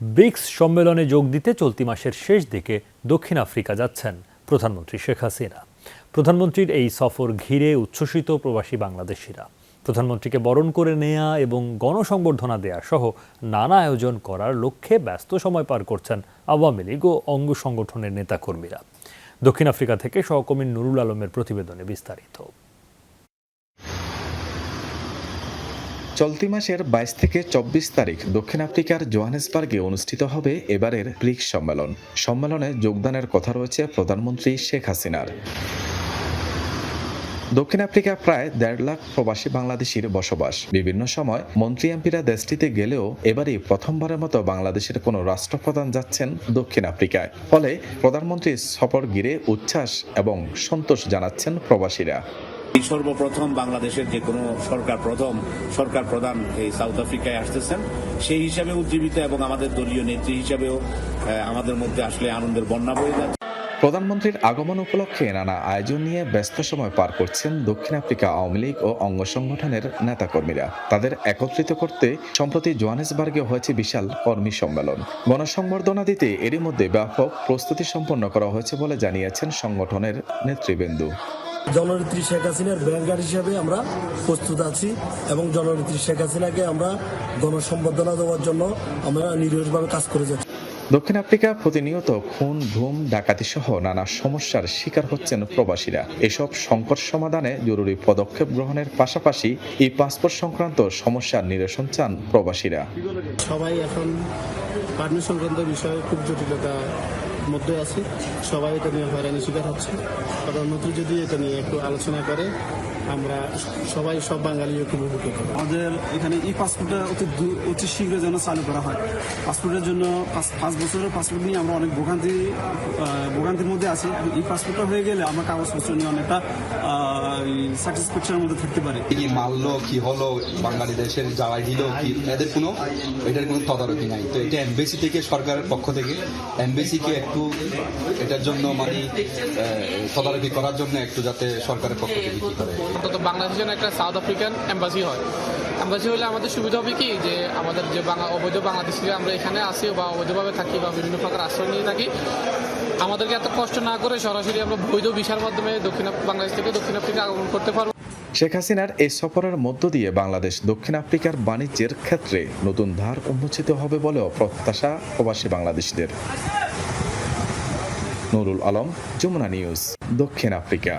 Bricks সম্মেলনে যোগ দিতে চলতি মাসের শেষ দিকে দক্ষিণ আফ্রিকা যাচ্ছেন প্রধানমন্ত্রী শেখ হাসিনা। প্রধানমন্ত্রীর এই সফর ঘিরে উচ্ছ্বসিত প্রবাসী বাংলাদেশিরা। প্রধানমন্ত্রীকে বরণ করে নেয়া এবং গণসংবর্ধনা দেয়া সহ নানা আয়োজন করার লক্ষ্যে ব্যস্ত সময় পার করছেন আওয়ামী লীগ ও অঙ্গ সংগঠনের নেতাকর্মীরা। দক্ষিণ আফ্রিকা থেকে সহকর্মী নুরুল আলমের প্রতিবেদনে বিস্তারিত। চলতি মাসের ২২ থেকে ২৪ তারিখ দক্ষিণ আফ্রিকার জোহানেসবার্গে অনুষ্ঠিত হবে এবারের ব্রিক্স সম্মেলন। সম্মেলনে যোগদানের কথা রয়েছে প্রধানমন্ত্রী শেখ হাসিনার। দক্ষিণ আফ্রিকা প্রায় ১.৫ লাখ প্রবাসী বাংলাদেশির বসবাস। বিভিন্ন সময় মন্ত্রী এমপিরা দেশটিতে গেলেও এবারই প্রথমবারের মতো বাংলাদেশের কোনো রাষ্ট্রপ্রধান যাচ্ছেন দক্ষিণ আফ্রিকায়। ফলে প্রধানমন্ত্রীর সফর ঘিরে উচ্ছ্বাস এবং সন্তোষ জানাচ্ছেন প্রবাসীরা। সর্বপ্রথম বাংলাদেশের যে কোনো সরকার প্রধান এই সাউথ আফ্রিকায় আসতেছেন, সেই হিসাবে উজ্জীবিত এবং আমাদের দলীয় নেত্রী হিসাবেও আমাদের মধ্যে আসলে আনন্দের বন্যা বয়ে যাচ্ছে। প্রধানমন্ত্রীর আগমন উপলক্ষে নানা আয়োজন নিয়ে ব্যস্ত সময় পার করছেন দক্ষিণ আফ্রিকা আওয়ামী লীগ ও অঙ্গ সংগঠনের নেতাকর্মীরা। তাদের একত্রিত করতে সম্প্রতি জোহানেসবার্গে হয়েছে বিশাল কর্মী সম্মেলন। গণসংবর্ধনা দিতে এরই মধ্যে ব্যাপক প্রস্তুতি সম্পন্ন করা হয়েছে বলে জানিয়েছেন সংগঠনের নেতৃবৃন্দ। জননেত্রী শেখ হাসিনার ব্যাংকার হিসাবে আমরা প্রস্তুত আছি এবং জননেত্রী শেখ হাসিনাকে আমরা গণসম্বর্ধনা দেওয়ার জন্য আমরা নিরলসভাবে কাজ করে যাচ্ছি। দক্ষিণ আফ্রিকা প্রতিনিয়ত খুন, গুম, ডাকাতি সহ নানা সমস্যার শিকার হচ্ছেন প্রবাসীরা। এসব সংকট সমাধানে জরুরি পদক্ষেপ গ্রহণের পাশাপাশি এই পাসপোর্ট সংক্রান্ত সমস্যার নিরসন চান প্রবাসীরা। সবাই এখন পার্টি সংক্রান্ত বিষয়ে খুব জটিলতা মধ্যে আছে, সবাই এটা নিয়ে হয়রানি শিকার হচ্ছে। প্রধানমন্ত্রী যদি এটা নিয়ে একটু আলোচনা করে আমরা সব বাঙালি একটু উপভোগ করব। আমাদের এখানে ই পাসপোর্টটা অতি শীঘ্র যেন চালু করা হয়। পাসপোর্টের জন্য 5 বছরের পাসপোর্ট নিয়ে আমরা অনেক ভোগান্তির মধ্যে আছি। ই পাসপোর্টটা হয়ে গেলে আমরা কাগজপত্র নিয়ে অনেকটা স্যাটিসফ্যাকশনের মধ্যে থাকতে পারি। কি মারলো, কি হলো, বাঙালি দেশের জ্বালাই দিল, কি এটার কোনো তদারকি নাই। তো এটা এমবেসি থেকে, সরকারের পক্ষ থেকে এমবেসিকে একটু এটার জন্য তদারকি করার জন্য একটু যাতে সরকারের পক্ষ থেকে কি করে। অন্তত বাংলাদেশের জন্য একটা সাউথ আফ্রিকান এম্বাসি হয়। এম্বাসি হলে আমাদের সুবিধা হবে কি, যে আমাদের যে অবৈধ বাংলাদেশিরা আমরা এখানে আসি বা অবৈধভাবে থাকি বা বিভিন্ন প্রকার আশ্রয় নিয়ে থাকি, আমাদেরকে এত কষ্ট না করে সরাসরি আমরা বৈধ ভিসার মাধ্যমে বাংলাদেশ থেকে দক্ষিণ আফ্রিকা আগমন করতে পারবো। শেখ হাসিনার এই সফরের মধ্য দিয়ে বাংলাদেশ দক্ষিণ আফ্রিকার বাণিজ্যের ক্ষেত্রে নতুন ধার উন্মোচিত হবে বলেও প্রত্যাশা প্রবাসী বাংলাদেশিদের। নুরুল আলম, যমুনা নিউজ, দক্ষিণ আফ্রিকা।